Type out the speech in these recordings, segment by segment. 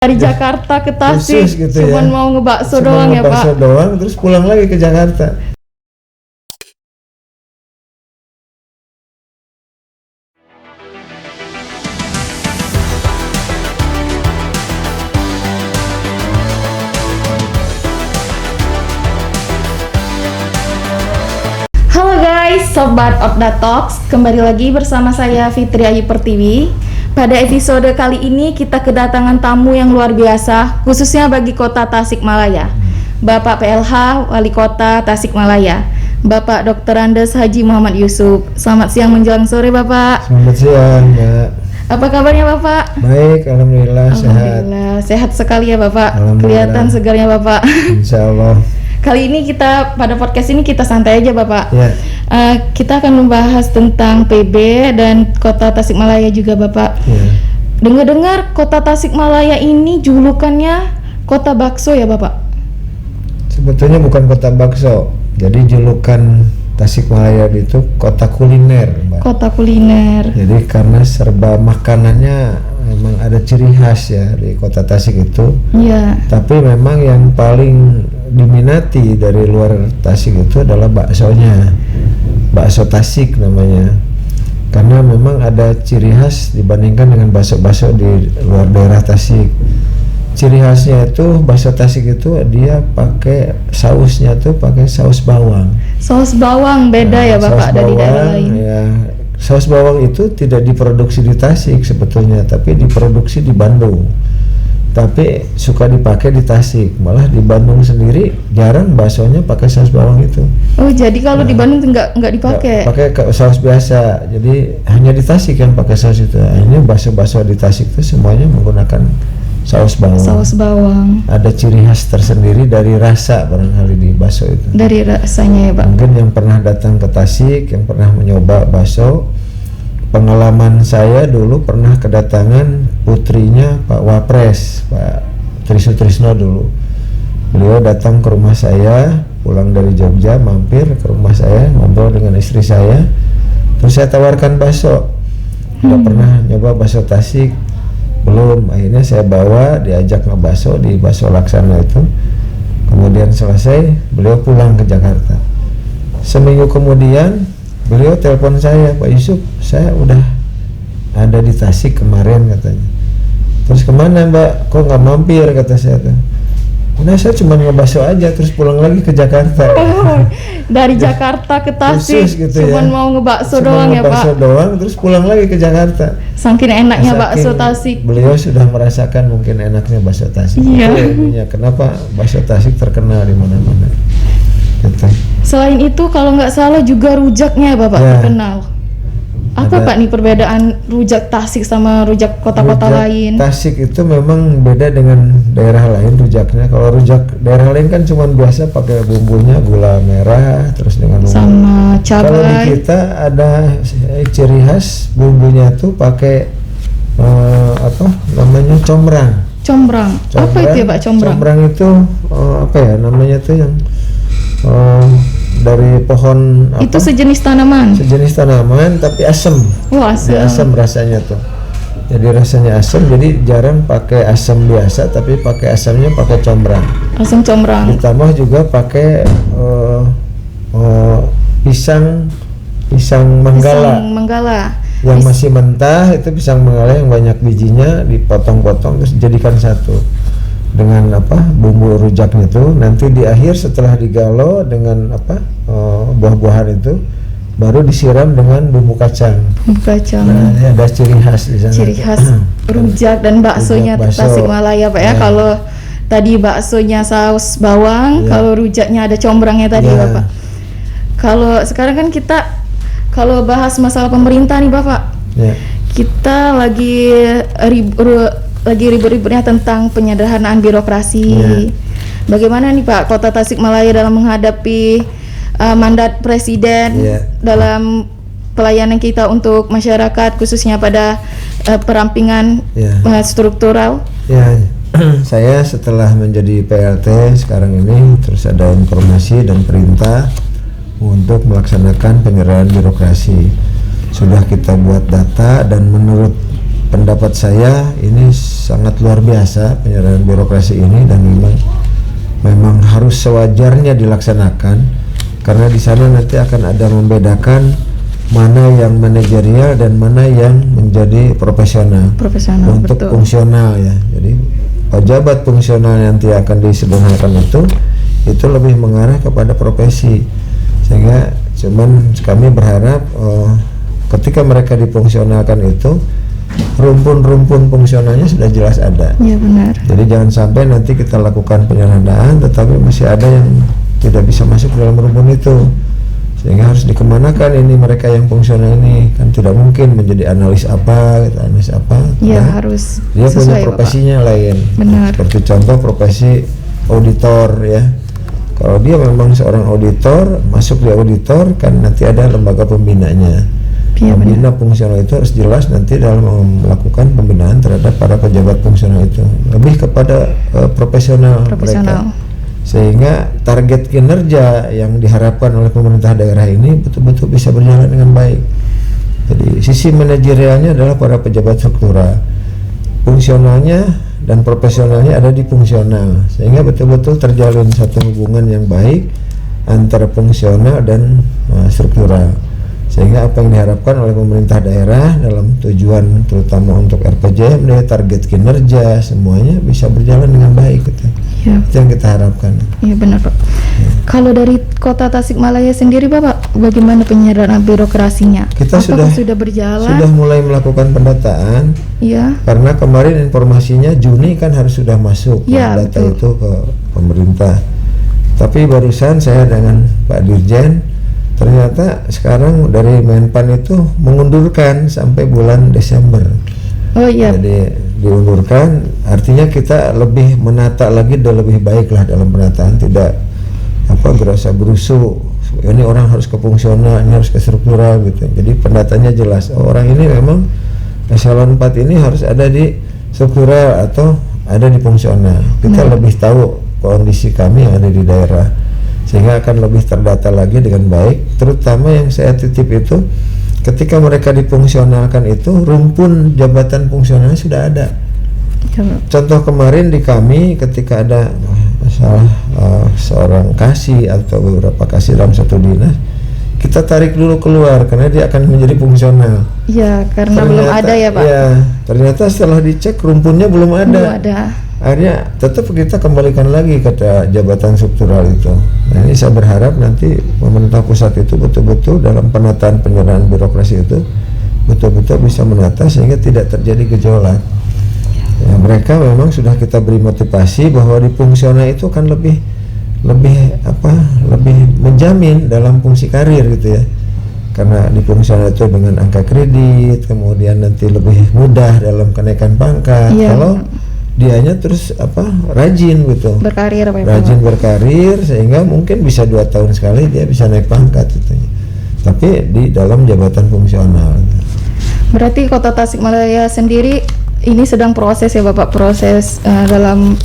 Dari Jakarta ke Tasik khusus gitu cuman ya. mau ngebakso Cuman doang ya Pak. ngebakso doang terus pulang lagi ke Jakarta. Halo guys, Sobat Opda Talks, kembali lagi bersama saya Fitri Ayu Pertiwi. Pada episode kali ini kita kedatangan tamu yang luar biasa, khususnya bagi kota Tasikmalaya. Bapak PLH Wali Kota Tasikmalaya, Bapak Dr. Andes Haji Muhammad Yusuf. Selamat siang menjelang sore Bapak. Selamat siang Mbak. Apa kabarnya Bapak? Baik, alhamdulillah sehat. Alhamdulillah, sehat sekali ya Bapak. Alhamdulillah. Kelihatan segarnya Bapak. Insya Allah. Kali ini kita pada podcast ini kita santai aja Bapak. Ya. Kita akan membahas tentang PB dan Kota Tasikmalaya juga Bapak. Ya. Dengar-dengar Kota Tasikmalaya ini julukannya Kota Bakso ya Bapak? Sebetulnya bukan kota bakso. Jadi julukan Tasikmalaya itu kota kuliner, Mbak. Kota kuliner. Jadi karena serba makanannya memang ada ciri khas ya di kota Tasik itu. Iya. Tapi memang yang paling diminati dari luar Tasik itu adalah baksonya. Bakso Tasik namanya. Karena memang ada ciri khas dibandingkan dengan bakso-bakso di luar daerah Tasik. Ciri khasnya itu bakso Tasik itu dia pakai sausnya tuh pakai saus bawang. Saus bawang beda ya Bapak Saus dari daerah bawang, lain. ya, saus bawang itu tidak diproduksi di Tasik sebetulnya, tapi diproduksi di Bandung. Tapi suka dipakai di Tasik, malah di Bandung sendiri jarang baksonya pakai saus bawang itu. Oh jadi kalau di Bandung nggak dipakai? Pakai saus biasa, jadi hanya di Tasik yang pakai saus itu. Ini bakso-bakso di Tasik itu semuanya menggunakan saus bawang. Saus bawang. Ada ciri khas tersendiri dari rasa barangkali di bakso itu. Dari rasanya ya Pak. Mungkin yang pernah datang ke Tasik, yang pernah mencoba bakso, pengalaman saya dulu pernah kedatangan putrinya Pak Wapres, Pak Trisutrisno dulu. Beliau datang ke rumah saya, pulang dari Jogja, mampir ke rumah saya, ngobrol dengan istri saya. Terus saya tawarkan bakso. Udah pernah nyoba bakso Tasik? Belum. Akhirnya saya bawa, diajak ngebakso di Bakso Laksana itu. Kemudian selesai, beliau pulang ke Jakarta. Seminggu kemudian beliau telepon saya, Pak Yusuf, saya udah ada di Tasik kemarin katanya. Terus kemana Mbak? Kok nggak mampir kata saya tuh. Udah saya cuma ngebakso aja, terus pulang lagi ke Jakarta. Oh, dari Jakarta ke Tasik Khusus gitu cuman ya. mau ngebakso Cuma doang ya Pak. ngebakso doang, terus pulang lagi ke Jakarta. Saking enaknya bakso Saking Tasik. Beliau sudah merasakan mungkin enaknya bakso Tasik. Iya. Itu ilmunya kenapa bakso Tasik terkenal di mana-mana. Gitu. Selain itu kalau nggak salah juga rujaknya Bapak Ya. terkenal. Apa Ada- Pak nih perbedaan rujak Tasik sama rujak kota-kota Rujak lain? Tasik itu memang beda dengan daerah lain rujaknya. Kalau rujak daerah lain kan cuma biasa pakai bumbunya gula merah terus dengan bumbu. Sama Kalau di cabai. kita ada ciri khas bumbunya tuh pakai apa namanya combrang. Combrang. Apa itu ya Pak combrang? Combrang itu apa ya namanya tuh yang dari pohon apa? Itu sejenis tanaman. Sejenis tanaman tapi asam. Wah, Dia asam rasanya tuh. Jadi rasanya asam, jadi jarang pakai asam biasa, tapi pakai asamnya pakai combrang. Asam combrang. Ditambah juga pakai pisang manggala. Pisang manggala. Yang masih mentah itu pisang manggala yang banyak bijinya dipotong-potong terus dijadikan satu dengan apa bumbu rujaknya itu. Nanti di akhir setelah digalo dengan apa buah-buahan itu baru disiram dengan bumbu kacang. Bumbu kacang. Nah, ini ada ciri khas di sana. Ciri khas rujak dan baksonya Rujak bakso. Tasikmalaya Pak ya. Ya. Kalau tadi baksonya saus bawang, Ya. kalau rujaknya ada combrangnya tadi Ya. Bapak. Kalau sekarang kan kita kalau bahas masalah pemerintah nih Bapak, Ya. kita lagi ribut-ributnya tentang penyederhanaan birokrasi. Ya. Bagaimana nih Pak Kota Tasikmalaya dalam menghadapi mandat Presiden Ya. dalam pelayanan kita untuk masyarakat khususnya pada perampingan Ya. struktural? Ya, saya setelah menjadi PLT sekarang ini terus ada informasi dan perintah untuk melaksanakan penyerahan birokrasi. Sudah kita buat data dan menurut pendapat saya ini sangat luar biasa penyerahan birokrasi ini, dan memang harus sewajarnya dilaksanakan, karena di sana nanti akan ada membedakan mana yang manajerial dan mana yang menjadi profesional untuk betul. fungsional ya. Jadi pejabat fungsional nanti akan disederhanakan itu lebih mengarah kepada profesi, sehingga cuman kami berharap ketika mereka difungsionalkan itu rumpun-rumpun fungsionalnya sudah jelas ada. Ya benar. Jadi jangan sampai nanti kita lakukan penyerhandaan tetapi masih ada yang tidak bisa masuk dalam rumpun itu, sehingga harus dikemanakan ini mereka yang fungsional ini. Kan tidak mungkin menjadi analis apa Ya, nah, harus dia punya sesuai, profesinya Bapak. lain. Benar. Seperti contoh profesi auditor ya. Kalau dia memang seorang auditor, masuk di auditor kan nanti ada lembaga pembinanya. Iya, Pembina fungsional itu harus jelas nanti dalam melakukan pembinaan terhadap para pejabat fungsional itu, lebih kepada profesional mereka, sehingga target kinerja yang diharapkan oleh pemerintah daerah ini betul-betul bisa berjalan dengan baik. Jadi sisi manajerialnya adalah para pejabat struktural, fungsionalnya dan profesionalnya ada di fungsional, sehingga betul-betul terjalin satu hubungan yang baik antara fungsional dan struktural, sehingga apa yang diharapkan oleh pemerintah daerah dalam tujuan terutama untuk RPJMD, target kinerja semuanya bisa berjalan dengan baik gitu. Ya. Itu yang kita harapkan. Iya benar, Pak. Kalau dari Kota Tasikmalaya sendiri, Bapak, bagaimana penyerahan birokrasinya? Kita Apakah sudah berjalan? Sudah mulai melakukan pendataan. Iya. Karena kemarin informasinya Juni kan harus sudah masuk Ya, data betul. itu ke pemerintah. Tapi barusan saya dengan Pak Dirjen, ternyata sekarang dari Menpan itu mengundurkan sampai bulan Desember. Oh iya. Jadi diundurkan, artinya kita lebih menata lagi dan lebih baik lah dalam penataan, tidak gerasa gerusu. Ini orang harus ke fungsional, ini harus ke struktural gitu. Jadi pendatanya jelas. Orang ini memang eselon 4 ini harus ada di struktural atau ada di fungsional. Kita lebih tahu kondisi kami yang ada di daerah, sehingga akan lebih terdata lagi dengan baik. Terutama yang saya titip itu, ketika mereka difungsionalkan itu rumpun jabatan fungsionalnya sudah ada. Ya, Contoh kemarin di kami ketika ada masalah seorang kasih atau beberapa kasih dalam satu dinas, kita tarik dulu keluar karena dia akan menjadi fungsional. ya karena belum ada ya, Pak. Ya, ternyata setelah dicek rumpunnya belum ada. Belum ada. Akhirnya tetap kita kembalikan lagi ke jabatan struktural itu. Nah, ini saya berharap nanti pemerintah pusat itu betul-betul dalam penataan penyerahan birokrasi itu betul-betul bisa menata sehingga tidak terjadi gejolak. Ya, mereka memang sudah kita beri motivasi bahwa di fungsional itu kan lebih menjamin dalam fungsi karir gitu ya. Karena di fungsional itu dengan angka kredit, kemudian nanti lebih mudah dalam kenaikan pangkat. Ya. Kalau dianya terus rajin gitu, Berkarir, Pak. rajin berkarir, sehingga mungkin bisa 2 tahun sekali dia bisa naik pangkat gitu. Tapi di dalam jabatan fungsional. Berarti Kota Tasikmalaya sendiri ini sedang proses ya, Bapak, proses dalam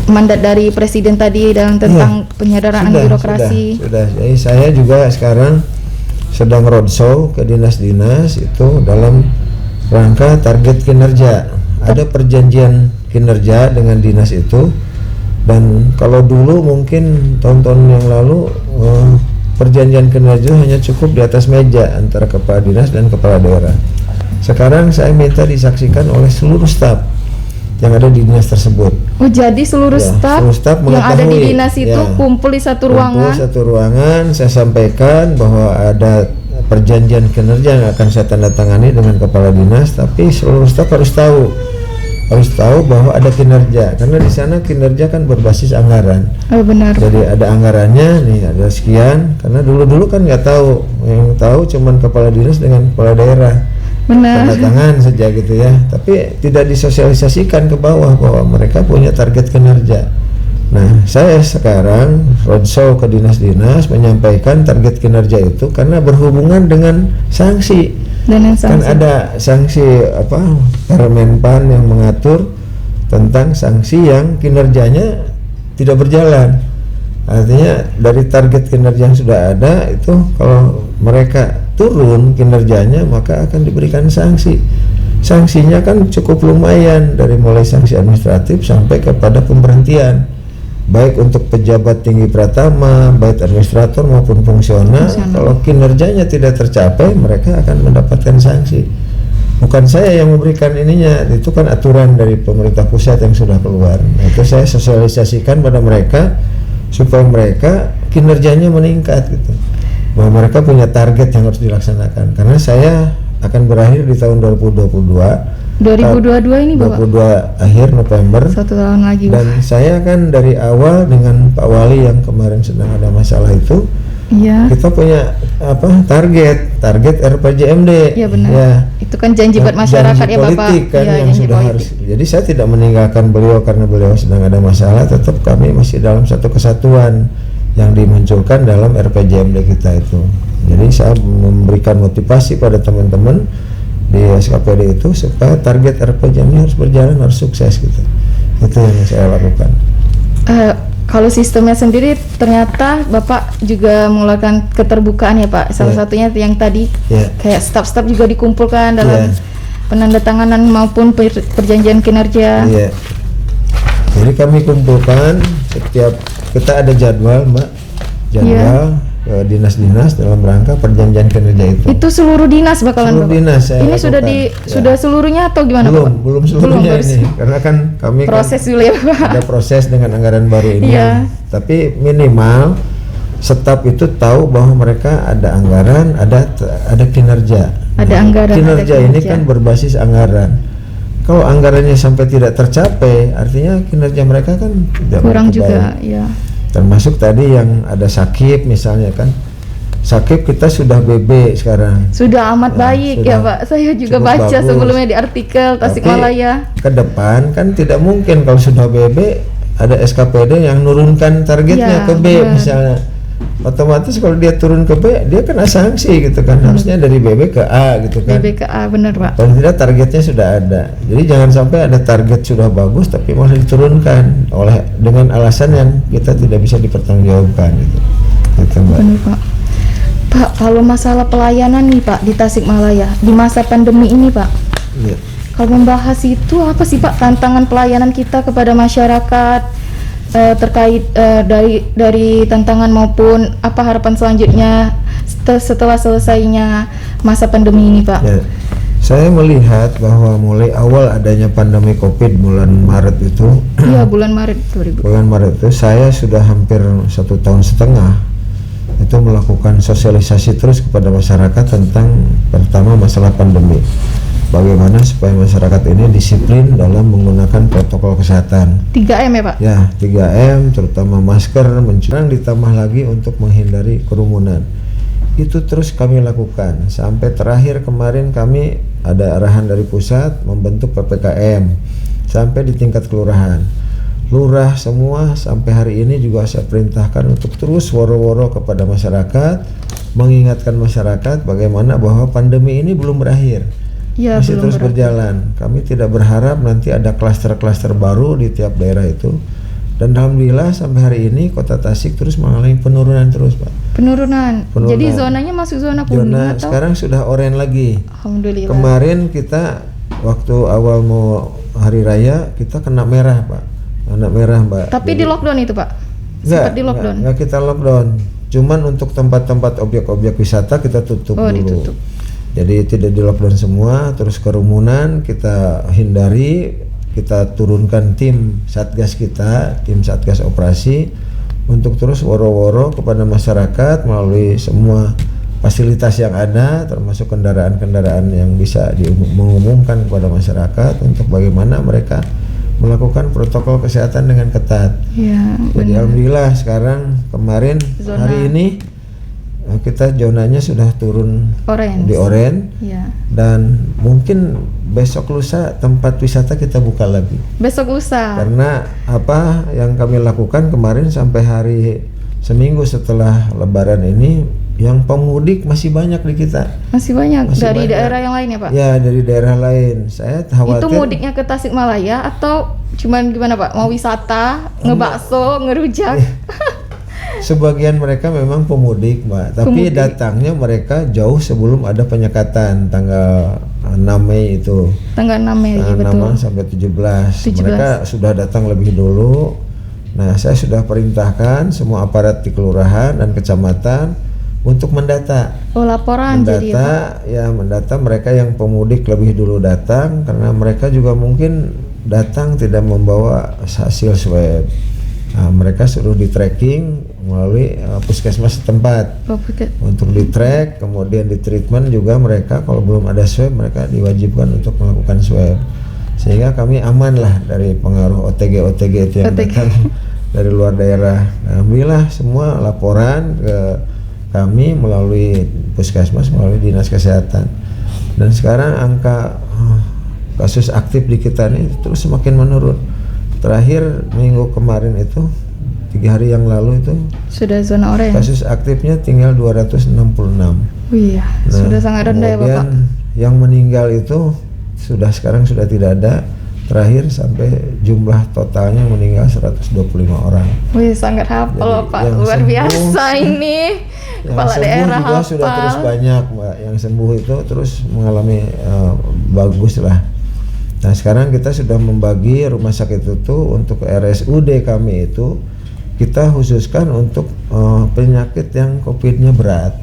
mandat dari Presiden tadi dan tentang penyederhanaan birokrasi. Sudah. Jadi saya juga sekarang sedang roadshow ke dinas-dinas itu dalam rangka target kinerja. Ada perjanjian kinerja dengan dinas itu, dan kalau dulu mungkin tahun-tahun yang lalu perjanjian kinerja hanya cukup di atas meja antara kepala dinas dan kepala daerah. Sekarang saya minta disaksikan oleh seluruh staf yang ada di dinas tersebut. Oh, jadi seluruh staf yang ada di dinas itu kumpul di satu ruangan. Kumpul satu ruangan, saya sampaikan bahwa ada perjanjian kinerja yang akan saya tanda tangani dengan kepala dinas, tapi seluruh staf harus tahu bahwa ada kinerja, karena di sana kinerja kan berbasis anggaran. Oh, benar. Jadi ada anggarannya nih, ada sekian, karena dulu kan nggak tahu, yang tahu cuman kepala dinas dengan kepala daerah. Benar. Tanda tangan saja gitu ya, tapi tidak disosialisasikan ke bawah bahwa mereka punya target kinerja. Nah, saya sekarang roadshow ke dinas-dinas menyampaikan target kinerja itu karena berhubungan dengan sanksi. Kan ada sanksi Permenpan yang mengatur tentang sanksi yang kinerjanya tidak berjalan. Artinya dari target kinerja yang sudah ada itu, kalau mereka turun kinerjanya maka akan diberikan sanksi. sanksinya kan cukup lumayan, dari mulai sanksi administratif sampai kepada pemberhentian, baik untuk pejabat tinggi pratama, baik administrator maupun fungsional. Kalau kinerjanya tidak tercapai, mereka akan mendapatkan sanksi. Bukan saya yang memberikan ininya, itu kan aturan dari pemerintah pusat yang sudah keluar. Nah, itu saya sosialisasikan pada mereka supaya mereka kinerjanya meningkat gitu. Bahwa mereka punya target yang harus dilaksanakan. Karena saya akan berakhir di tahun 2022 ini Bapak? 22 akhir November. 1 tahun lagi. Dan saya kan dari awal dengan Pak Wali yang kemarin sedang ada masalah itu, Iya. kita punya target RPJMD. Iya benar. Ya. Itu kan janji buat masyarakat Janji ya Bapak. politik kan Iya, yang janji sudah politik. harus. Jadi saya tidak meninggalkan beliau karena beliau sedang ada masalah, tetap kami masih dalam satu kesatuan yang dimunculkan dalam RPJMD kita itu. Jadi saya memberikan motivasi pada teman-teman di SKPD itu supaya target RPJMD harus berjalan, harus sukses gitu. Itu yang saya lakukan. Kalau sistemnya sendiri ternyata Bapak juga mengeluarkan keterbukaan ya Pak. Salah satunya yang tadi kayak staf-staf juga dikumpulkan dalam penandatanganan maupun perjanjian kinerja. Iya. Jadi kami kumpulkan setiap, kita ada jadwal Mbak, jadwal dinas-dinas dalam rangka perjanjian kinerja itu. Itu seluruh dinas bakalan Seluruh Bapak? dinas saya Ini lakukan. sudah seluruhnya atau gimana belum, Bapak? Belum seluruhnya ini, karena kan kami proses kan dulu ya Pak. ada proses dengan anggaran baru ini. Iya. Tapi minimal staf itu tahu bahwa mereka ada anggaran, ada kinerja. Ada anggaran, Kinerja ada ini kinerja. kan berbasis anggaran. Kalau anggarannya sampai tidak tercapai, artinya kinerja mereka kan tidak Kurang begitu juga, baik. ya. Termasuk tadi yang ada sakit misalnya kan. Sakit kita sudah BB sekarang. Sudah amat Ya, baik sudah ya Pak. Saya juga cukup baca bagus. sebelumnya di artikel Tasikmalaya. Ke depan kan tidak mungkin kalau sudah BB ada SKPD yang nurunkan targetnya Ya, ke B benar. misalnya. Otomatis kalau dia turun ke B, dia kena sanksi gitu kan. Harusnya dari BB ke A gitu kan. BBKA benar Pak. Paling tidak targetnya sudah ada. Jadi jangan sampai ada target sudah bagus tapi malah diturunkan dengan alasan yang kita tidak bisa dipertanggungjawabkan gitu. Gitu Mbak. Benar Pak. Pak, kalau masalah pelayanan nih Pak di Tasikmalaya di masa pandemi ini Pak. Iya. Kalau membahas itu apa sih Pak tantangan pelayanan kita kepada masyarakat terkait dari tantangan maupun apa harapan selanjutnya setelah selesainya masa pandemi ini Pak? Ya, saya melihat bahwa mulai awal adanya pandemi COVID bulan Maret itu, Iya bulan Maret 2000. bulan Maret itu saya sudah hampir 1,5 tahun itu melakukan sosialisasi terus kepada masyarakat tentang pertama masalah pandemi. Bagaimana supaya masyarakat ini disiplin dalam menggunakan protokol kesehatan. 3M ya Pak? Ya, 3M terutama masker, ditambah lagi untuk menghindari kerumunan. Itu terus kami lakukan sampai terakhir kemarin kami ada arahan dari pusat membentuk PPKM sampai di tingkat kelurahan. Lurah semua sampai hari ini juga saya perintahkan untuk terus woro-woro kepada masyarakat, mengingatkan masyarakat bagaimana bahwa pandemi ini belum berakhir. Ya, Masih belum terus berakhir. berjalan. Kami tidak berharap nanti ada klaster-klaster baru di tiap daerah itu. Dan alhamdulillah sampai hari ini Kota Tasik terus mengalami penurunan terus, Pak. Penurunan. Penurunan. Jadi zonanya masuk zona kuning atau? Sekarang sudah oranye lagi. Alhamdulillah. Kemarin kita waktu awal mau hari raya kita kena merah, Pak. Kena merah, Mbak. Tapi di lockdown itu Pak? Sempat di lockdown? Enggak kita lockdown. Cuman untuk tempat-tempat objek-objek wisata kita tutup dulu. Ditutup. Jadi tidak di lockdown semua, terus kerumunan kita hindari, kita turunkan tim satgas kita, tim satgas operasi untuk terus woro-woro kepada masyarakat melalui semua fasilitas yang ada, termasuk kendaraan-kendaraan yang bisa mengumumkan kepada masyarakat untuk bagaimana mereka melakukan protokol kesehatan dengan ketat. Ya, Jadi benar. alhamdulillah sekarang kemarin Zona. hari ini kita zonanya sudah turun Orange. di oranye Ya. dan mungkin besok lusa tempat wisata kita buka lagi. Besok lusa. Karena apa yang kami lakukan kemarin sampai hari seminggu setelah Lebaran ini yang pemudik masih banyak di kita. Masih banyak Masih dari banyak. daerah yang lain ya Pak? Ya dari daerah lain. Saya khawatir. Itu mudiknya ke Tasikmalaya atau cuman gimana Pak? Mau wisata, ngebakso, ngerujak? Sebagian mereka memang pemudik, Mbak, tapi Pemudik. datangnya mereka jauh sebelum ada penyekatan tanggal 6 Mei itu. Tanggal 6 Mei, Tanggal betul. 6 sampai 17. 17. Mereka sudah datang lebih dulu. Nah, saya sudah perintahkan semua aparat di kelurahan dan kecamatan untuk mendata. Oh, laporan jadi ya, Pak. Mendata mereka yang pemudik lebih dulu datang, karena mereka juga mungkin datang tidak membawa hasil swab. Nah, mereka suruh di tracking melalui puskesmas setempat. Oh, Untuk di track, kemudian di treatment juga mereka kalau belum ada swab mereka diwajibkan untuk melakukan swab. Sehingga kami aman lah dari pengaruh OTG itu yang datang dari luar daerah. Alhamdulillah semua laporan ke kami melalui puskesmas, melalui dinas kesehatan. Dan sekarang angka kasus aktif di kita ini terus semakin menurun. Terakhir minggu kemarin itu 3 hari yang lalu itu sudah zona oranye. kasus aktifnya tinggal 266. Iya, sudah sangat rendah ya, Bapak. Yang meninggal itu sekarang sudah tidak ada. Terakhir sampai jumlah totalnya meninggal 125 orang. Wih, sangat hafal, Pak. Luar biasa ini. Kepala daerah juga hafal. Sudah terus banyak, Mbak. Yang sembuh itu terus mengalami bagus lah. Nah, sekarang kita sudah membagi rumah sakit itu untuk RSUD kami itu kita khususkan untuk penyakit yang COVID-nya berat.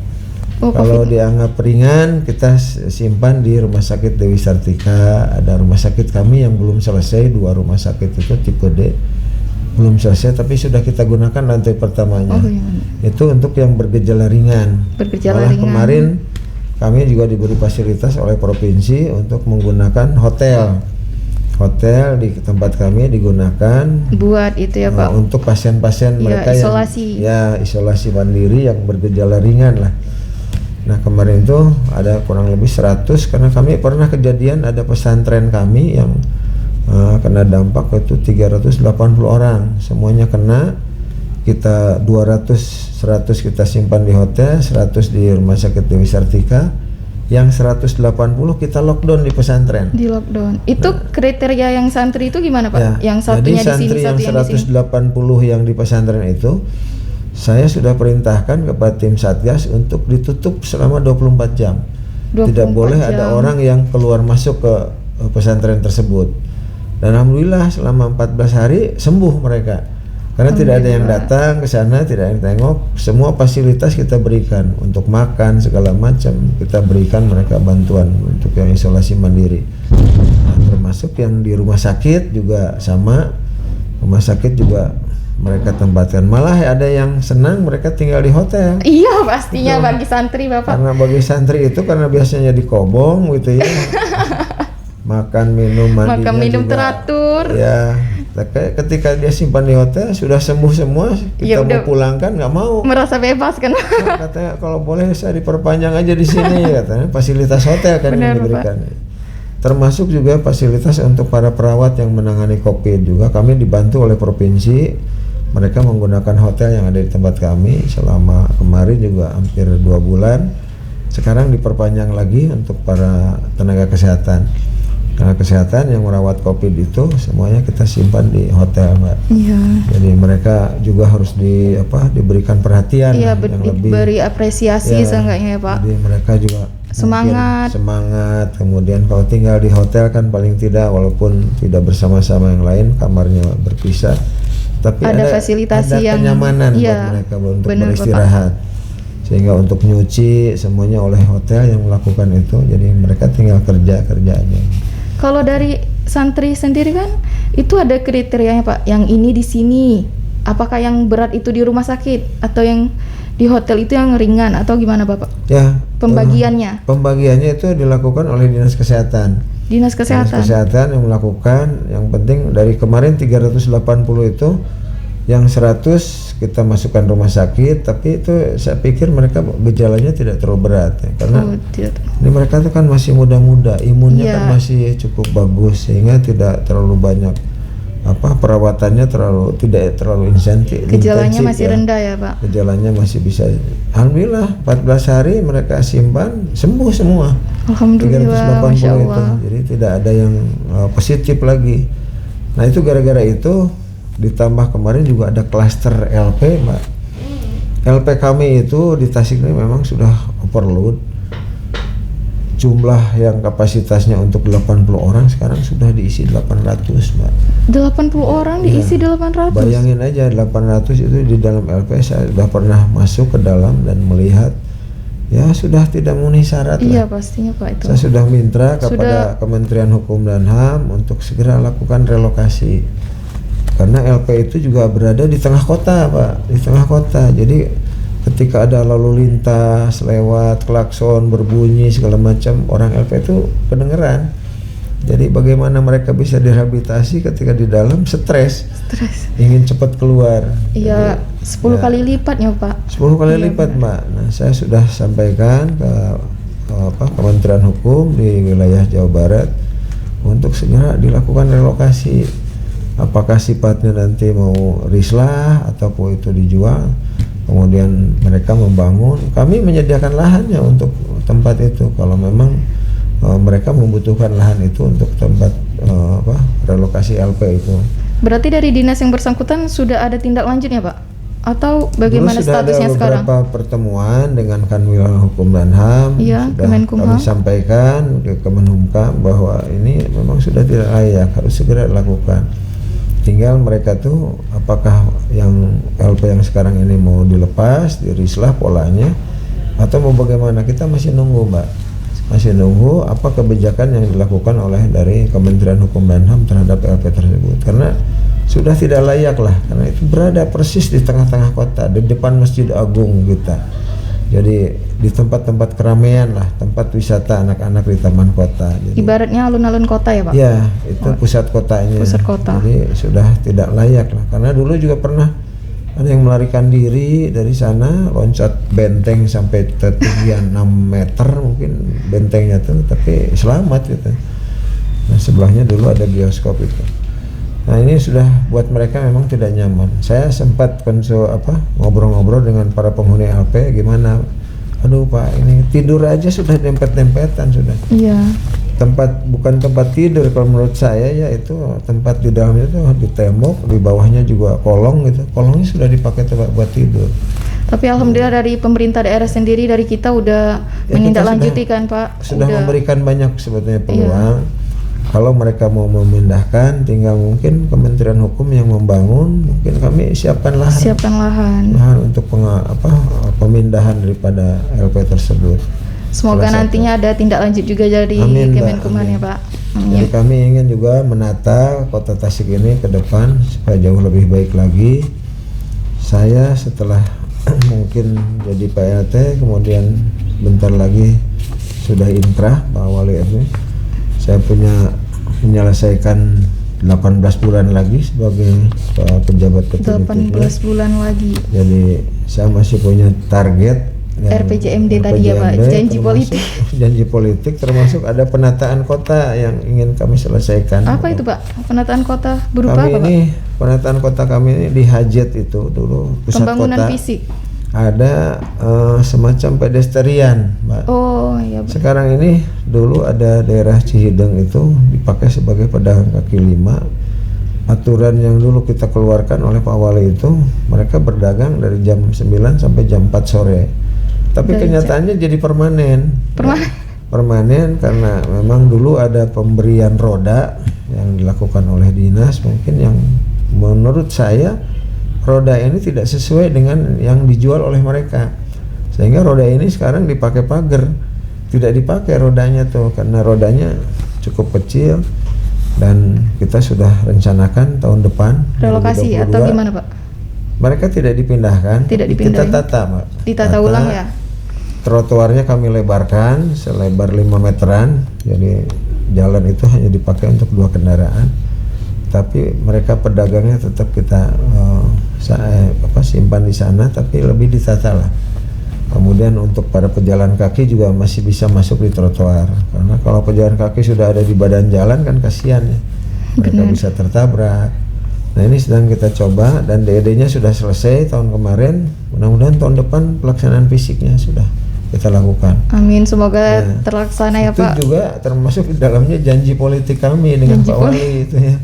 Kalau dianggap ringan kita simpan di Rumah Sakit Dewi Sartika. Ada rumah sakit kami yang belum selesai, 2 rumah sakit itu tipe D belum selesai tapi sudah kita gunakan lantai pertamanya. Itu untuk yang bergejala ringan. Malah kemarin kami juga diberi fasilitas oleh provinsi untuk menggunakan hotel di tempat kami digunakan buat itu ya, Pak. Untuk pasien-pasien mereka isolasi. yang isolasi mandiri yang bergejala ringan lah. Nah, kemarin tuh ada kurang lebih 100 karena kami pernah kejadian ada pesantren kami yang kena dampak itu 380 orang. Semuanya kena. Kita 100 kita simpan di hotel, 100 di Rumah Sakit Dewi Sartika. Yang 180 kita lockdown di pesantren. Di lockdown. Itu kriteria yang santri itu gimana, Pak? Ya, yang satunya di sini, satu yang di sini. 180 yang di pesantren itu saya sudah perintahkan kepada tim Satgas untuk ditutup selama 24 jam. Tidak boleh ada orang yang keluar masuk ke pesantren tersebut. Dan alhamdulillah selama 14 hari sembuh mereka. Karena tidak ada yang datang ke sana, tidak ada yang tengok. Semua fasilitas kita berikan untuk makan segala macam. Kita berikan mereka bantuan untuk yang isolasi mandiri. Nah, termasuk yang di rumah sakit juga sama. Rumah sakit juga mereka tempatkan. Malah ada yang senang mereka tinggal di hotel. Iya, pastinya itu. Bagi santri, Bapak. Karena bagi santri itu karena biasanya di kobong gitu ya. Makan minum juga, teratur. Ya, ketika dia simpan di hotel sudah sembuh semua, kita mau pulangkan nggak mau. Merasa bebas kan? Nah, katanya kalau boleh saya diperpanjang aja di sini katanya. Fasilitas hotel kan yang diberikan. Termasuk juga fasilitas untuk para perawat yang menangani COVID juga kami dibantu oleh provinsi. Mereka menggunakan hotel yang ada di tempat kami selama kemarin juga hampir 2 bulan. Sekarang diperpanjang lagi untuk para tenaga kesehatan. Tenaga kesehatan yang merawat COVID itu semuanya kita simpan di hotel, Mbak. Iya. Jadi mereka juga harus diberikan perhatian yang lebih. Beri apresiasi seenggaknya ya, Pak. Jadi mereka juga semangat. Kemudian kalau tinggal di hotel kan paling tidak walaupun tidak bersama-sama yang lain, kamarnya berpisah. Tapi ada fasilitas yang kenyamanan buat mereka untuk beristirahat. Sehingga untuk nyuci semuanya oleh hotel yang melakukan itu. Jadi mereka tinggal kerja aja. Kalau dari santri sendiri kan itu ada kriterianya, Pak. Yang ini di sini. Apakah yang berat itu di rumah sakit atau yang di hotel itu yang ringan atau gimana, Bapak? Ya. Pembagiannya. Pembagiannya itu dilakukan oleh Dinas Kesehatan. Dinas Kesehatan yang melakukan. Yang penting dari kemarin 380 itu yang 100 kita masukkan rumah sakit, tapi itu saya pikir mereka gejalanya tidak terlalu berat ya, karena ini mereka itu kan masih muda-muda, imunnya kan masih cukup bagus sehingga tidak terlalu banyak perawatannya tidak terlalu intensif. Gejalanya masih rendah ya, Pak. Gejalanya masih bisa. Alhamdulillah 14 hari mereka simpan sembuh semua. Alhamdulillah, 380 Masya Allah. itu. Jadi tidak ada yang positif lagi. Nah, itu gara-gara itu ditambah kemarin juga ada klaster LP, Mbak. LP kami itu di Tasik ini memang sudah overload. jumlah yang kapasitasnya untuk 80 orang sekarang sudah diisi 800, Mbak. 80 orang diisi 800. Bayangin aja 800 itu di dalam LP. Saya sudah pernah masuk ke dalam dan melihat ya sudah tidak memenuhi syarat Iya lah. pastinya Pak itu. Saya sudah minta kepada Kementerian Hukum dan HAM untuk segera lakukan relokasi. Karena LP itu juga berada di tengah kota, Pak, di tengah kota. Jadi ketika ada lalu lintas lewat, klakson berbunyi segala macam, orang LP itu kedengeran. Jadi bagaimana mereka bisa direhabilitasi ketika di dalam stres, ingin cepat keluar. Iya, 10 kali lipatnya Pak. 10 kali lipat, Mbak. Nah, saya sudah sampaikan ke Kementerian Hukum di wilayah Jawa Barat untuk segera dilakukan relokasi. Apakah sifatnya nanti mau rislah ataupun itu dijual, kemudian mereka membangun, kami menyediakan lahannya untuk tempat itu kalau memang mereka membutuhkan lahan itu untuk tempat relokasi LP itu. Berarti dari dinas yang bersangkutan sudah ada tindak lanjutnya Pak? Atau bagaimana Dulu sudah statusnya ada sekarang? beberapa pertemuan dengan Kanwil Hukum dan HAM, Iya, sudah Kemenkumham. kami sampaikan ke Kemenkumham bahwa ini memang sudah tidak layak, harus segera dilakukan. Tinggal mereka tuh apakah yang LP yang sekarang ini mau dilepas, dirislah polanya, atau mau bagaimana, kita masih nunggu, Mbak. Masih nunggu apa kebijakan yang dilakukan oleh dari Kementerian Hukum dan HAM terhadap LP tersebut. Karena sudah tidak layak lah, karena itu berada persis di tengah-tengah kota, di depan Masjid Agung kita. Jadi di tempat-tempat keramaian lah, tempat wisata anak-anak di taman kota. Jadi, Ibaratnya alun-alun kota ya Pak? ya, itu pusat kotanya. Pusat kota. Jadi sudah tidak layak lah. Karena dulu juga pernah ada yang melarikan diri dari sana, loncat benteng sampai ketinggian 6 meter mungkin bentengnya tuh, tapi selamat gitu. Nah, sebelahnya dulu ada bioskop itu. Nah, ini sudah buat mereka memang tidak nyaman. Saya sempat ngobrol-ngobrol dengan para penghuni LP, gimana? Aduh Pak, ini tidur aja sudah dempet-dempetan sudah. Iya. Bukan tempat tidur kalau menurut saya, ya itu tempat di dalamnya itu di tembok, di bawahnya juga kolong gitu. Kolongnya sudah dipakai tempat buat tidur. Tapi alhamdulillah dari pemerintah daerah sendiri, dari kita udah Ya, menindaklanjuti kan Pak? Sudah memberikan banyak sebetulnya Iya. peluang. Kalau mereka mau memindahkan, tinggal mungkin Kementerian Hukum yang membangun, mungkin kami siapkan lahan. Siapkan lahan. Lahan untuk pemindahan daripada LP tersebut. Semoga Salah nantinya ada tindak lanjut juga dari Amin, Mbak. Kemenkumham ya Amin. Pak. Jadi kami ingin juga menata kota Tasik ini ke depan supaya jauh lebih baik lagi. Saya setelah mungkin jadi PLT, kemudian bentar lagi sudah inkrah Pak Wali RW. Saya menyelesaikan 18 bulan lagi sebagai pejabat kependudukan. 18 bulan lagi. Jadi saya masih punya target RPJMD tadi ya Pak, janji politik. Janji politik termasuk ada penataan kota yang ingin kami selesaikan. Apa itu Pak? Penataan kota berupa Kami apa Pak? ini penataan kota kami ini di Hajet itu dulu pusat Pembangunan kota. fisik. Ada semacam pedestrian, Mbak. Oh iya Pak. Sekarang ini dulu ada daerah Cihideng itu dipakai sebagai pedagang kaki lima. Aturan yang dulu kita keluarkan oleh Pak Wali itu, mereka berdagang dari jam 9 sampai jam 4 sore. Tapi kenyataannya jadi permanen. Permanen karena memang dulu ada pemberian roda yang dilakukan oleh dinas, mungkin yang menurut saya roda ini tidak sesuai dengan yang dijual oleh mereka, sehingga roda ini sekarang dipakai pagar, tidak dipakai rodanya tuh karena rodanya cukup kecil. Dan kita sudah rencanakan tahun depan Relokasi 2022, atau gimana Pak? mereka tidak dipindahkan, Tidak kita dipindahin. tata, Mbak. Ditata ulang ya? Trotoarnya kami lebarkan selebar 5 meteran, jadi jalan itu hanya dipakai untuk 2 kendaraan. Tapi mereka pedagangnya tetap kita simpan di sana, tapi lebih ditata lah. Kemudian untuk para pejalan kaki juga masih bisa masuk di trotoar, karena kalau pejalan kaki sudah ada di badan jalan kan kasihan ya, mereka bisa tertabrak. Nah, ini sedang kita coba dan DED-nya sudah selesai tahun kemarin. Mudah-mudahan tahun depan pelaksanaan fisiknya sudah kita lakukan. Amin, semoga Nah, terlaksana ya itu Pak. juga termasuk di dalamnya janji politik kami dengan Janji Pak Wali itu ya.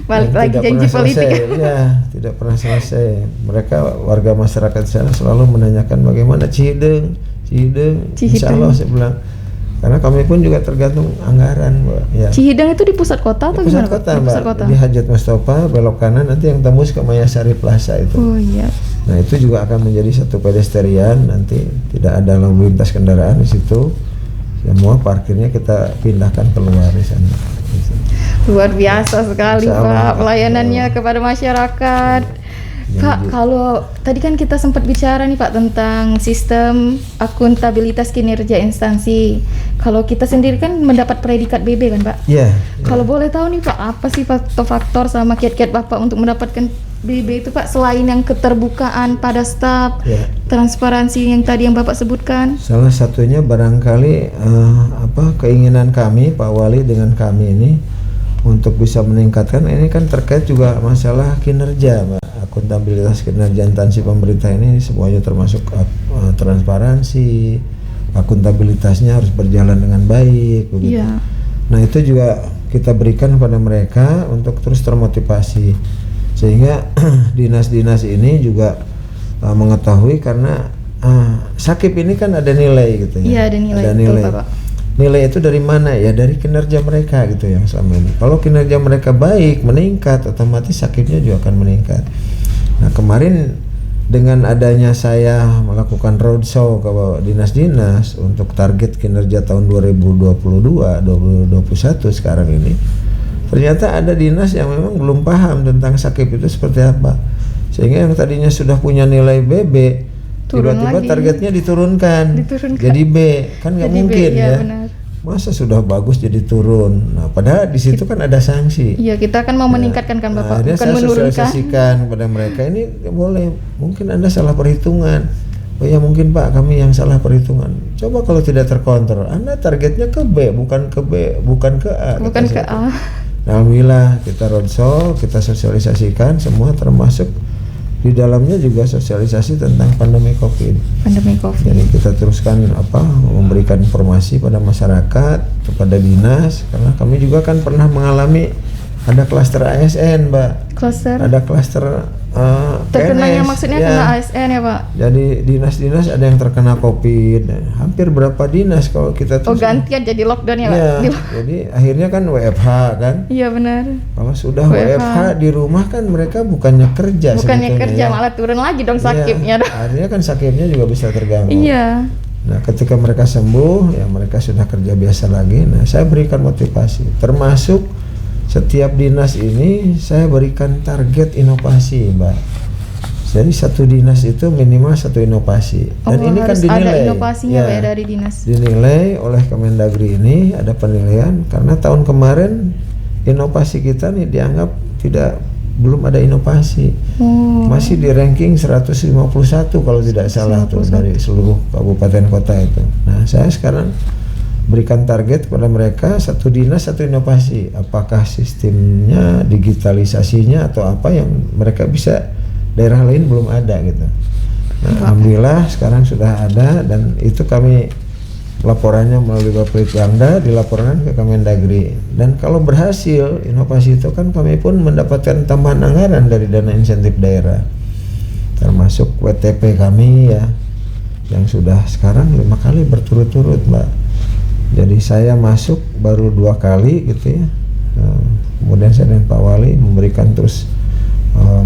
Balik Yang lagi tidak janji pernah politik. selesai. Ya, tidak pernah selesai. Mereka warga masyarakat di sana selalu menanyakan bagaimana Cihideng. Insya Allah saya bilang Karena kami pun juga tergantung anggaran, Mbak. Ya. Cihideng itu di pusat kota atau Pusat gimana, Pak? kota, Di Mbak. pusat kota. Di Hajat Mustafa belok kanan nanti yang tembus ke Mayasari Plaza itu. Oh iya. Nah itu juga akan menjadi satu pedestrian, nanti tidak ada lalu lintas kendaraan di situ. Semua parkirnya kita pindahkan keluar di sana. Luar biasa sekali, Insya Allah, Pak, pelayanannya kepada masyarakat. Pak, kalau tadi kan kita sempat bicara nih Pak tentang sistem akuntabilitas kinerja instansi. Kalau kita sendiri kan mendapat predikat BB kan Pak? Iya. Kalau boleh tahu nih Pak, apa sih faktor sama kiat-kiat Bapak untuk mendapatkan BB itu Pak, selain yang keterbukaan pada staf, Ya. transparansi yang tadi yang Bapak sebutkan? Salah satunya barangkali keinginan kami Pak Wali dengan kami ini untuk bisa meningkatkan, ini kan terkait juga masalah kinerja, Pak. Akuntabilitas kinerja instansi pemerintah ini semuanya termasuk transparansi, akuntabilitasnya harus berjalan dengan baik, begitu. Iya. Nah itu juga kita berikan kepada mereka untuk terus termotivasi, sehingga dinas-dinas ini juga mengetahui karena sakip ini kan ada nilai gitu ya. Iya, ada nilai, Ada betul, nilai. Bapak. Nilai itu dari mana ya? Dari kinerja mereka gitu yang selama ini. Kalau kinerja mereka baik, meningkat, otomatis sakipnya juga akan meningkat. Nah kemarin dengan adanya saya melakukan roadshow ke dinas-dinas untuk target kinerja tahun 2022-2021 sekarang ini, ternyata ada dinas yang memang belum paham tentang sakip itu seperti apa, sehingga yang tadinya sudah punya nilai BB tiba-tiba targetnya diturunkan jadi B, kan nggak mungkin ya. Benar. Masa sudah bagus jadi turun. Nah padahal di situ kan ada sanksi. Iya, kita kan mau meningkatkan kan Bapak, Nah, bukan saya menurunkan. sosialisasikan kepada mereka, ini boleh, mungkin Anda salah perhitungan. Oh ya mungkin Pak, kami yang salah perhitungan. Coba kalau tidak terkontrol, Anda targetnya ke B, bukan ke A. Bukan ke A. Nah, alhamdulillah kita roadshow, kita sosialisasikan semua, termasuk di dalamnya juga sosialisasi tentang pandemi COVID. Pandemi COVID. Jadi kita teruskan memberikan informasi pada masyarakat, kepada dinas, karena kami juga kan pernah mengalami ada klaster ASN, Mbak. Klaster. Ada klaster Terkenanya PNS, maksudnya ya. kena ASN ya Pak? Jadi dinas-dinas ada yang terkena COVID. Hampir berapa dinas kalau kita Oh gantian jadi lockdown ya Pak? Ya, jadi akhirnya kan WFH kan. Iya benar. Kalau sudah WFH di rumah kan mereka bukannya kerja. Bukannya sebetulnya, kerja ya. malah turun lagi dong Iya, sakitnya. akhirnya kan sakitnya juga bisa terganggu. Iya. Nah ketika mereka sembuh ya mereka sudah kerja biasa lagi. Nah saya berikan motivasi, termasuk setiap dinas ini saya berikan target inovasi, Mbak. Jadi satu dinas itu minimal satu inovasi. Dan ini kan dinilai. Ada inovasinya Pak ya dari dinas. Dinilai oleh Kemendagri ini, ada penilaian karena tahun kemarin inovasi kita nih dianggap belum ada inovasi. Masih di ranking 151 kalau tidak salah tuh dari seluruh kabupaten kota itu. Nah, saya sekarang berikan target kepada mereka satu dinas satu inovasi, apakah sistemnya, digitalisasinya atau apa yang mereka bisa daerah lain belum ada gitu. Nah, alhamdulillah sekarang sudah ada dan itu kami laporannya melalui Bapelitbangda dilaporkan ke Kemendagri, dan kalau berhasil inovasi itu kan kami pun mendapatkan tambahan anggaran dari dana insentif daerah, termasuk WTP kami ya yang sudah sekarang 5 kali berturut-turut, Mbak. Jadi saya masuk baru 2 kali gitu ya. Kemudian saya dan Pak Wali memberikan terus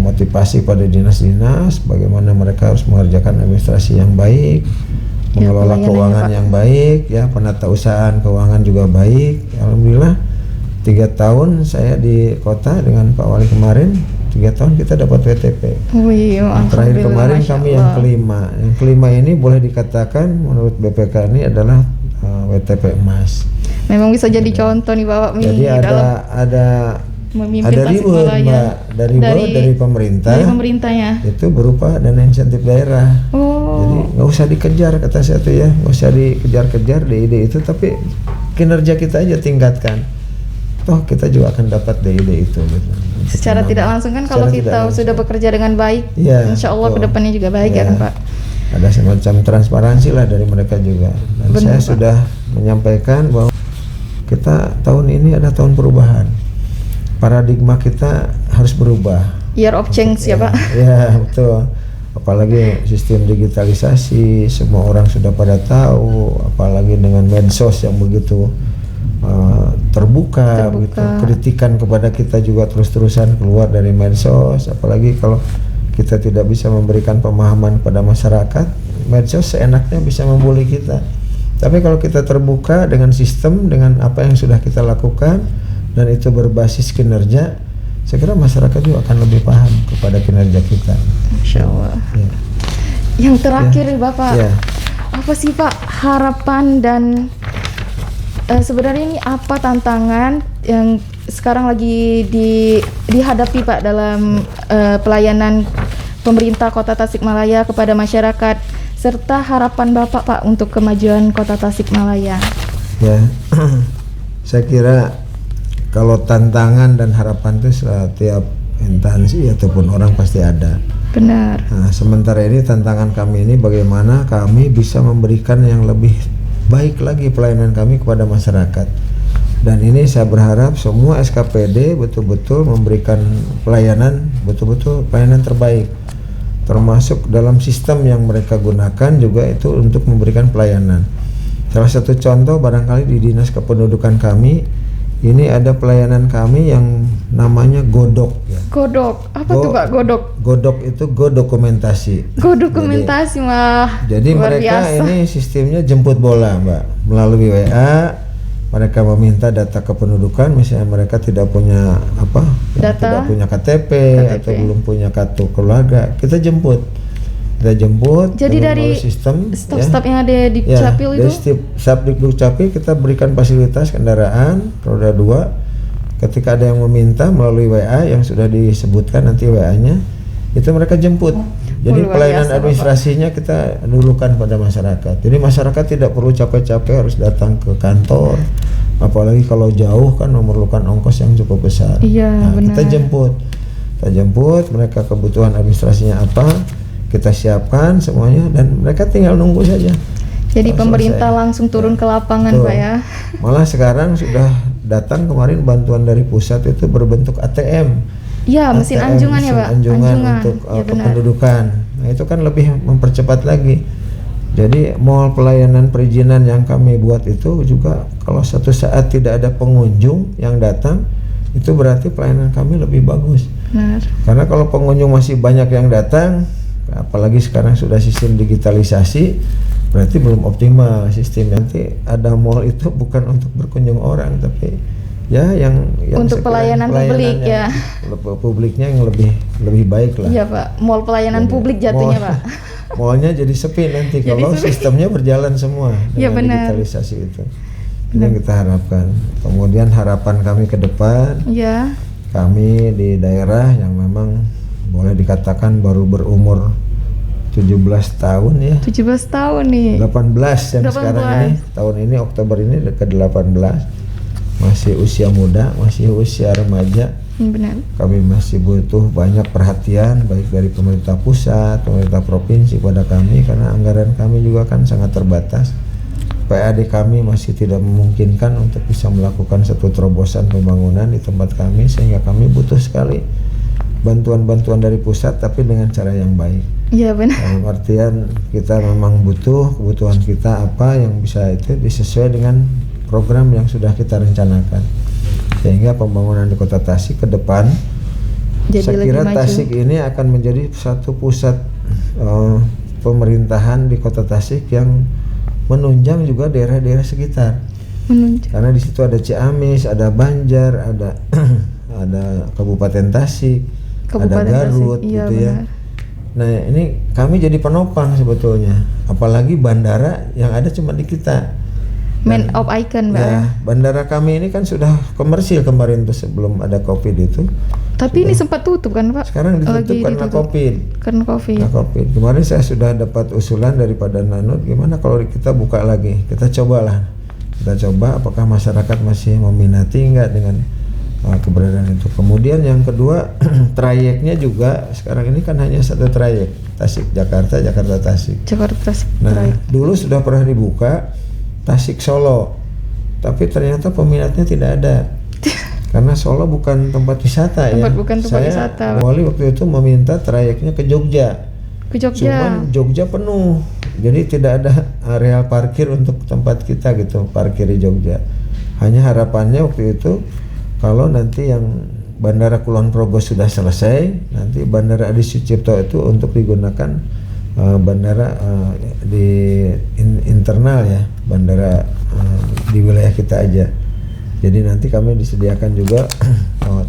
motivasi pada dinas-dinas bagaimana mereka harus mengerjakan administrasi yang baik, mengelola keuangan yang baik, ya penata usahaan keuangan juga baik. Alhamdulillah 3 tahun saya di kota dengan Pak Wali kemarin, 3 tahun kita dapat WTP. Terakhir kemarin kami yang kelima. Yang kelima ini boleh dikatakan menurut BPK ini adalah WTP emas. Memang bisa jadi contoh nih Bapak. Jadi ada reward, Mbak, dari pemerintah. Dari pemerintahnya. Itu berupa dana insentif daerah. Jadi nggak usah dikejar kata saya tuh ya, nggak usah dikejar-kejar DID itu, tapi kinerja kita aja tingkatkan. Toh kita juga akan dapat DID itu. Gitu. Secara tidak langsung kan kalau kita sudah bekerja dengan baik, ya, insya Allah kedepannya juga baik ya kan Pak. Ada semacam transparansi lah dari mereka juga. Dan saya sudah menyampaikan bahwa kita tahun ini ada tahun perubahan. Paradigma kita harus berubah. Year of change ya Pak. Ya betul. apalagi sistem digitalisasi, semua orang sudah pada tahu, apalagi dengan medsos yang begitu terbuka. Begitu. Kritikan kepada kita juga terus-terusan keluar dari medsos, apalagi kalau kita tidak bisa memberikan pemahaman kepada masyarakat, medsos seenaknya bisa membuli kita. Tapi kalau kita terbuka dengan sistem, dengan apa yang sudah kita lakukan, dan itu berbasis kinerja, saya kira masyarakat juga akan lebih paham kepada kinerja kita. Masya Allah. Ya. Yang terakhir nih Bapak, apa sih Pak harapan dan sebenarnya ini apa tantangan yang sekarang lagi dihadapi Pak dalam pelayanan pemerintah Kota Tasikmalaya kepada masyarakat, serta harapan Bapak Pak untuk kemajuan Kota Tasikmalaya? Ya, saya kira kalau tantangan dan harapan itu setiap instansi ataupun orang pasti ada. Benar. Nah, sementara ini tantangan kami ini bagaimana kami bisa memberikan yang lebih baik lagi pelayanan kami kepada masyarakat. Dan ini saya berharap semua SKPD betul-betul memberikan pelayanan, betul-betul pelayanan terbaik. Termasuk dalam sistem yang mereka gunakan juga itu untuk memberikan pelayanan. Salah satu contoh barangkali di Dinas Kependudukan kami, ini ada pelayanan kami yang namanya Godok ya. Godok, apa tuh Pak Godok? Godok itu Go Dokumentasi. Go Dokumentasi Jadi mereka biasa. ini sistemnya jemput bola Mbak, melalui WA. Mereka meminta data kependudukan, misalnya mereka tidak punya tidak punya KTP atau belum punya kartu keluarga, kita jemput. Jadi dari sistem staf yang ada di Capil itu? Dari staf di Capil kita berikan fasilitas kendaraan roda 2. Ketika ada yang meminta melalui WA yang sudah disebutkan nanti WA-nya, itu mereka jemput. Jadi pelayanan administrasinya kita dulukan pada masyarakat. Jadi masyarakat tidak perlu capek-capek harus datang ke kantor, apalagi kalau jauh kan memerlukan ongkos yang cukup besar. Iya, benar. Kita jemput mereka, kebutuhan administrasinya apa, kita siapkan semuanya dan mereka tinggal nunggu saja. Jadi pemerintah langsung turun ke lapangan Pak ya. Malah sekarang sudah datang kemarin bantuan dari pusat itu berbentuk ATM. Ya, mesin anjungan ya Pak. Anjungan untuk kependudukan. Nah itu kan lebih mempercepat lagi. Jadi mall pelayanan perizinan yang kami buat itu juga kalau satu saat tidak ada pengunjung yang datang, itu berarti pelayanan kami lebih bagus. Benar. Karena kalau pengunjung masih banyak yang datang, apalagi sekarang sudah sistem digitalisasi, berarti belum optimal sistemnya. Nanti ada mall itu bukan untuk berkunjung orang, tapi ya yang untuk pelayanan publik ya. Publiknya yang lebih baik lah. Iya Pak, mall pelayanan publik jatuhnya Pak. Mallnya jadi sepi nanti kalau sistemnya berjalan semua dengan digitalisasi itu. Ini yang kita harapkan. Kemudian harapan kami ke depan, kami di daerah yang memang boleh dikatakan baru berumur 17 tahun ya. 17 tahun nih. 18 yang sekarang ini, tahun ini Oktober ini ke 18. Masih usia muda, masih usia remaja. Benar. Kami masih butuh banyak perhatian baik dari pemerintah pusat, pemerintah provinsi pada kami karena anggaran kami juga kan sangat terbatas. PAD kami masih tidak memungkinkan untuk bisa melakukan satu terobosan pembangunan di tempat kami, sehingga kami butuh sekali bantuan-bantuan dari pusat tapi dengan cara yang baik. Iya benar. Dalam artian kita memang butuh kebutuhan kita apa yang bisa itu disesuai dengan program yang sudah kita rencanakan, sehingga pembangunan di Kota Tasik ke depan saya kira Tasik ini akan menjadi satu pusat pemerintahan di Kota Tasik yang menunjang juga daerah-daerah sekitar. Karena di situ ada Ciamis, ada Banjar, ada ada Kabupaten Tasik, ada Garut gitu ya. Nah ini kami jadi penopang sebetulnya, apalagi bandara yang ada cuma di kita. Man of Icon Mbak ya. Bandara kami ini kan sudah komersil kemarin tuh sebelum ada COVID itu. Tapi ini sempat tutup kan Pak? Sekarang ditutup karena COVID. Karena COVID. Kemarin saya sudah dapat usulan daripada Nanut, gimana kalau kita buka lagi? Kita cobalah. Kita coba apakah masyarakat masih meminati enggak dengan keberadaan itu. Kemudian yang kedua, trayeknya juga sekarang ini kan hanya satu trayek, Tasik Jakarta, Jakarta Tasik. Nah, dulu sudah pernah dibuka Tasik Solo, tapi ternyata peminatnya tidak ada. Karena Solo bukan tempat wisata ya. Bukan tempat wisata. Wali waktu itu meminta trayeknya ke Jogja. Ke Jogja. Cuman Jogja penuh, jadi tidak ada area parkir untuk tempat kita gitu, parkir di Jogja. Hanya harapannya waktu itu kalau nanti yang Bandara Kulon Progo sudah selesai, nanti Bandara Adi Sucipto itu untuk digunakan bandara di internal ya, bandara di wilayah kita aja. Jadi nanti kami disediakan juga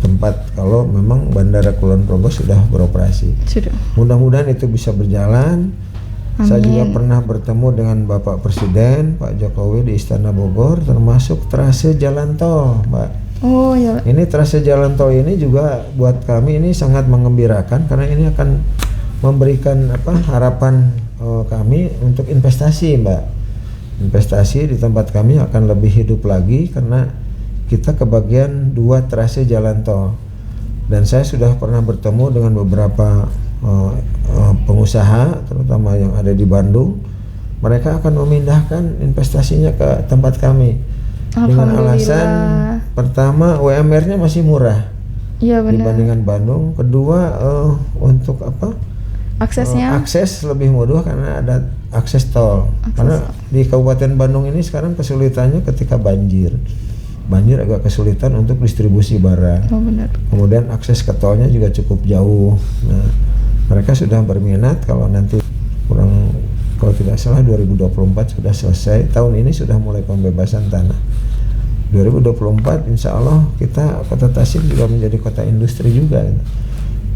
tempat kalau memang Bandara Kulon Progo sudah beroperasi. Sudah. Mudah-mudahan itu bisa berjalan. Amin. Saya juga pernah bertemu dengan Bapak Presiden Pak Jokowi di Istana Bogor, termasuk trase jalan tol, Mbak. Oh ya. Ini trase jalan tol ini juga buat kami ini sangat mengembirakan karena ini akan memberikan harapan kami untuk investasi, Mbak. Investasi di tempat kami akan lebih hidup lagi karena kita kebagian 2 trase jalan tol. Dan saya sudah pernah bertemu dengan beberapa pengusaha terutama yang ada di Bandung. Mereka akan memindahkan investasinya ke tempat kami dengan alasan pertama UMR-nya masih murah. Iya benar. Dibandingkan Bandung. Kedua untuk Aksesnya? Akses lebih mudah karena ada akses tol. Karena di Kabupaten Bandung ini sekarang kesulitannya ketika banjir. Banjir agak kesulitan untuk distribusi barang. Oh benar. Kemudian akses ke tolnya juga cukup jauh. Nah, mereka sudah berminat kalau nanti kalau tidak salah 2024 sudah selesai. Tahun ini sudah mulai pembebasan tanah. 2024 insya Allah kita Kota Tasik juga menjadi kota industri juga.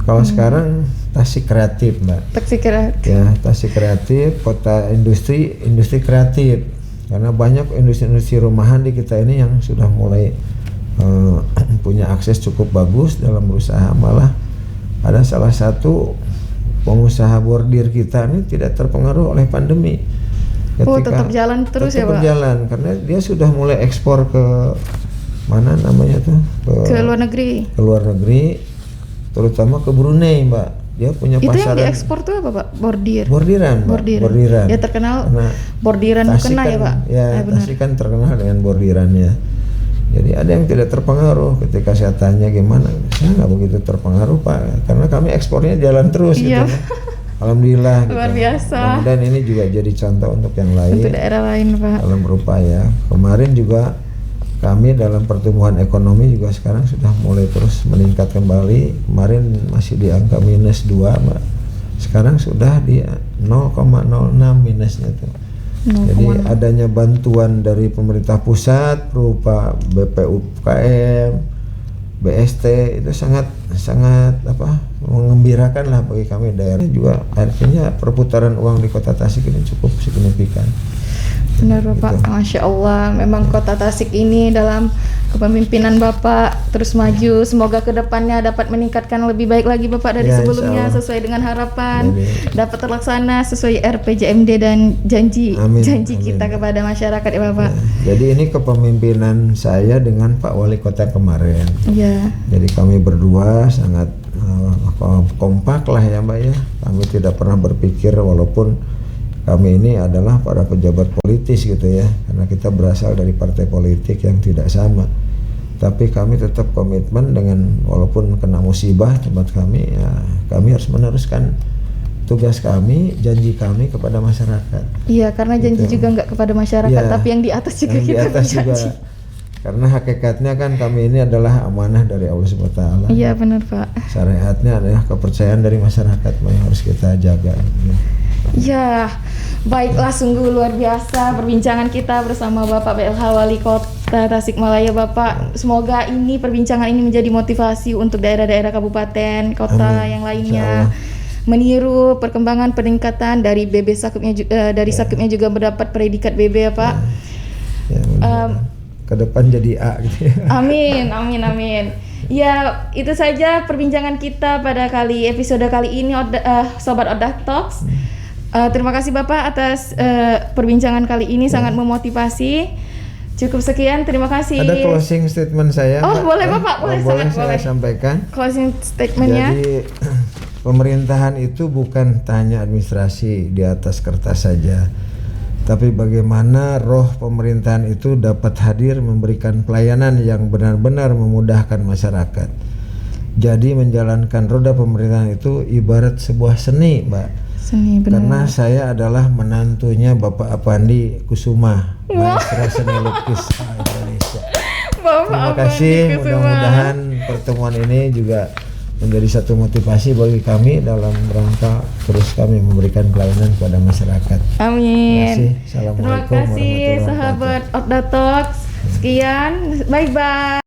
Kalau sekarang Tasik kreatif, Mbak. Tasik kreatif. Ya, Tasik kreatif, kota industri kreatif. Karena banyak industri-industri rumahan di kita ini yang sudah mulai punya akses cukup bagus dalam berusaha. Malah ada salah satu pengusaha bordir kita ini tidak terpengaruh oleh pandemi. Tetap jalan terus ya, Pak? Tetap jalan karena dia sudah mulai ekspor ke mana namanya tuh? Ke luar negeri. Ke luar negeri, terutama ke Brunei, Mbak. Dia punya itu pasaran. Yang diekspor tuh apa, Pak? Bordiran. Ya terkenal karena bordiran mukena ya, Pak? Ya, Tasik kan terkenal dengan bordirannya. Jadi ada yang tidak terpengaruh. Ketika saya tanya gimana, saya nggak begitu terpengaruh, Pak, karena kami ekspornya jalan terus. Iya. Gitu. Alhamdulillah. Luar biasa. Dan ini juga jadi contoh untuk yang lain. Untuk daerah lain, Pak. Dalam berupaya. Kemarin juga kami dalam pertumbuhan ekonomi juga sekarang sudah mulai terus meningkat kembali. Kemarin masih di angka -2, Mbak. Sekarang sudah di 0,06 minusnya tuh. Jadi adanya bantuan dari pemerintah pusat berupa BPUKM, BST itu sangat mengembirakan lah bagi kami daerah. Juga artinya perputaran uang di Kota Tasik ini cukup signifikan. Benar, Bapak. Gitu. Masya Allah, memang Kota Tasik ini dalam kepemimpinan Bapak terus maju. Semoga kedepannya dapat meningkatkan lebih baik lagi, Bapak, dari sebelumnya sesuai dengan harapan. Dapat terlaksana sesuai RPJMD dan janji kita kepada masyarakat ya, Bapak. Jadi ini kepemimpinan saya dengan Pak Wali Kota kemarin. Iya. Jadi kami berdua sangat kompak lah ya, Mbak ya. Kami tidak pernah berpikir walaupun kami ini adalah para pejabat politis gitu ya, karena kita berasal dari partai politik yang tidak sama, tapi kami tetap komitmen dengan walaupun kena musibah tempat kami, ya kami harus meneruskan tugas kami, janji kami kepada masyarakat. Iya, karena janji gitu. Juga nggak kepada masyarakat, tapi yang di atas juga yang kita di atas juga. Karena hakikatnya kan kami ini adalah amanah dari Allah Subhanahu wa Ta'ala. Iya benar, Pak. Syariatnya adalah kepercayaan dari masyarakat yang harus kita jaga. Ya, baiklah, sungguh luar biasa perbincangan kita bersama Bapak BLH Wali Kota Tasikmalaya, Bapak. Semoga perbincangan ini menjadi motivasi untuk daerah-daerah kabupaten, kota yang lainnya meniru perkembangan peningkatan dari BB Sakupnya dari Sakupnya juga mendapat predikat BB ya, Pak. Ke depan jadi A gitu ya. Amin. Ya, itu saja perbincangan kita pada episode kali ini, Sobat Odah Talks. Terima kasih Bapak atas perbincangan kali ini, sangat memotivasi. Cukup sekian, terima kasih. Ada closing statement saya. Boleh Bapak, boleh saya sampaikan. Closing statementnya. Jadi pemerintahan itu bukan hanya administrasi di atas kertas saja, tapi bagaimana roh pemerintahan itu dapat hadir memberikan pelayanan yang benar-benar memudahkan masyarakat. Jadi menjalankan roda pemerintahan itu ibarat sebuah seni, Mbak. Seni Karena benar. saya adalah menantunya Bapak Apandi Kusuma, Maestro Seni Lukis Indonesia. Bapak Terima Apandi kasih, Kusuma. mudah-mudahan pertemuan ini juga menjadi satu motivasi bagi kami dalam rangka terus kami memberikan pelayanan kepada masyarakat. Terima Amin. kasih. Terima Assalamualaikum kasih warahmatullahi wabarakatuh. sahabat Opda Talks. Sekian, bye bye.